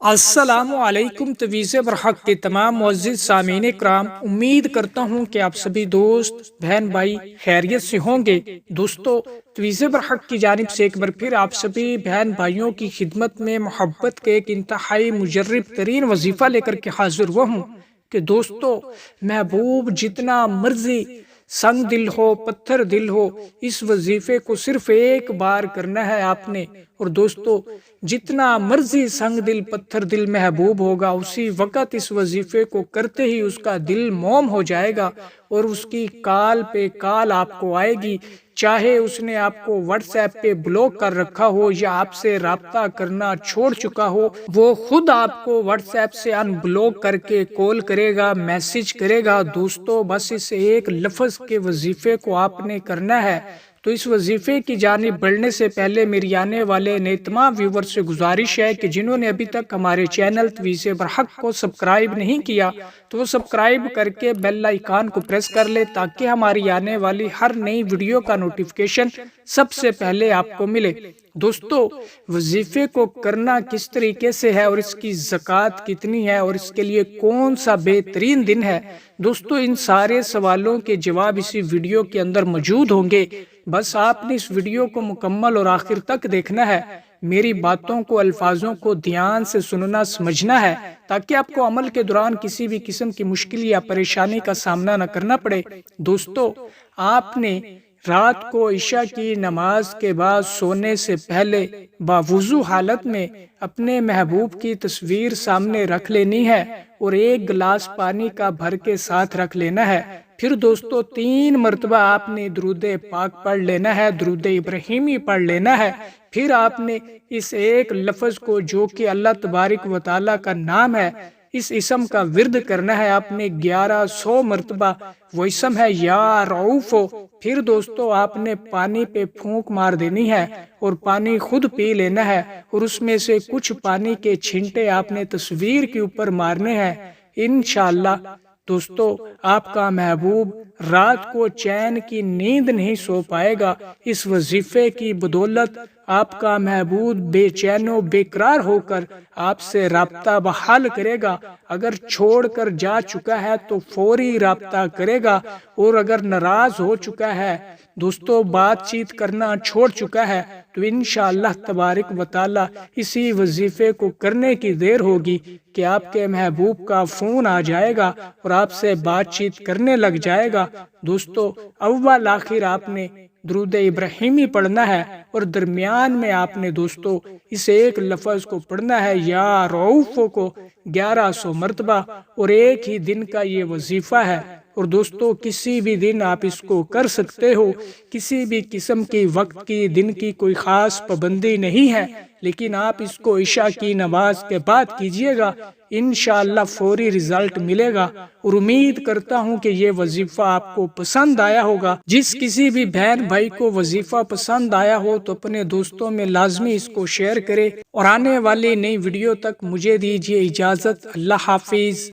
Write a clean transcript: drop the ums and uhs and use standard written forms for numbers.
السلام علیکم تویز برحق کے تمام معزز سامعین کرام، امید کرتا ہوں کہ آپ سبھی دوست بہن بھائی خیریت سے ہوں گے۔ دوستو، تویز برحق کی جانب سے ایک بار پھر آپ سبھی بہن بھائیوں کی خدمت میں محبت کے ایک انتہائی مجرب ترین وظیفہ لے کر کے حاضر ہوا ہوں کہ دوستو، محبوب جتنا مرضی سنگ دل ہو، پتھر دل ہو، اس وظیفے کو صرف ایک بار کرنا ہے آپ نے۔ اور دوستو، جتنا مرضی سنگ دل پتھر دل محبوب ہوگا، اسی وقت اس وظیفے کو کرتے ہی اس کا دل موم ہو جائے گا اور اس کی کال پہ کال آپ کو آئے گی، چاہے اس نے آپ کو واٹس ایپ پہ بلاک کر رکھا ہو یا آپ سے رابطہ کرنا چھوڑ چکا ہو، وہ خود آپ کو واٹس ایپ سے ان بلاک کر کے کال کرے گا، میسج کرے گا۔ دوستو، بس اس ایک لفظ کے وظیفے کو آپ نے کرنا ہے۔ تو اس وظیفے کی جانب بڑھنے سے پہلے میری آنے والے نئے تمام ویور سے گزارش ہے کہ جنہوں نے ابھی تک ہمارے چینل تویز برحق کو سبسکرائب نہیں کیا تو وہ سبسکرائب کر کے بیل آئیکن کو پریس کر لے تاکہ ہماری آنے والی ہر نئی ویڈیو کا نوٹیفیکیشن سب سے پہلے آپ کو ملے۔ دوستو، وظیفے کو کرنا کس طریقے سے ہے اور اس کی زکوٰۃ کتنی ہے اور اس کے لیے کون سا بہترین دن ہے، دوستو ان سارے سوالوں کے جواب اسی ویڈیو کے اندر موجود ہوں گے۔ بس آپ نے اس ویڈیو کو مکمل اور آخر تک دیکھنا ہے، میری باتوں کو الفاظوں کو دھیان سے سننا سمجھنا ہے تاکہ آپ کو عمل کے دوران کسی بھی قسم کی مشکل یا پریشانی کا سامنا نہ کرنا پڑے۔ دوستو، آپ نے رات کو عشاء کی نماز کے بعد سونے سے پہلے باوضو حالت میں اپنے محبوب کی تصویر سامنے رکھ لینی ہے اور ایک گلاس پانی کا بھر کے ساتھ رکھ لینا ہے۔ پھر دوستو 3 مرتبہ آپ نے درود پاک پڑھ لینا ہے، درود ابراہیمی پڑھ لینا ہے۔ پھر آپ نے اس ایک لفظ کو جو کہ اللہ تبارک و تعالیٰ کا نام ہے، اس اسم کا ورد کرنا ہے آپ نے 1100 مرتبہ۔ وہ اسم ہے یا رؤوف۔ پھر دوستو آپ نے پانی پہ پھونک مار دینی ہے اور پانی خود پی لینا ہے اور اس میں سے کچھ پانی کے چھینٹے آپ نے تصویر کے اوپر مارنے ہیں۔ انشاءاللہ دوستو، آپ کا محبوب رات کو چین کی نیند نہیں سو پائے گا۔ اس وظیفے کی بدولت آپ کا محبوب بے چین و بے قرار ہو کر آپ سے رابطہ بحال کرے گا۔ اگر چھوڑ کر جا چکا ہے تو فوری رابطہ کرے گا، اور اگر ناراض ہو چکا ہے دوستو، بات چیت کرنا چھوڑ چکا ہے، تو انشاءاللہ تبارک و تعالی اسی وظیفے کو کرنے کی دیر ہوگی کہ آپ کے محبوب کا فون آ جائے گا اور آپ سے بات چیت کرنے لگ جائے گا۔ دوستو، اول آخر آپ نے درود ابراہیمی پڑھنا ہے اور درمیان میں آپ نے دوستو اس ایک لفظ کو پڑھنا ہے یا رؤوف کو 1100 مرتبہ، اور ایک ہی دن کا یہ وظیفہ ہے۔ اور دوستو، کسی بھی دن آپ اس کو کر سکتے ہو، کسی بھی قسم کی وقت کی دن کی کوئی خاص پابندی نہیں ہے، لیکن آپ اس کو عشاء کی نماز کے بعد کیجئے گا، انشاءاللہ فوری رزلٹ ملے گا۔ اور امید کرتا ہوں کہ یہ وظیفہ آپ کو پسند آیا ہوگا۔ جس کسی بھی بہن بھائی کو وظیفہ پسند آیا ہو تو اپنے دوستوں میں لازمی اس کو شیئر کرے، اور آنے والی نئی ویڈیو تک مجھے دیجیے اجازت۔ اللہ حافظ۔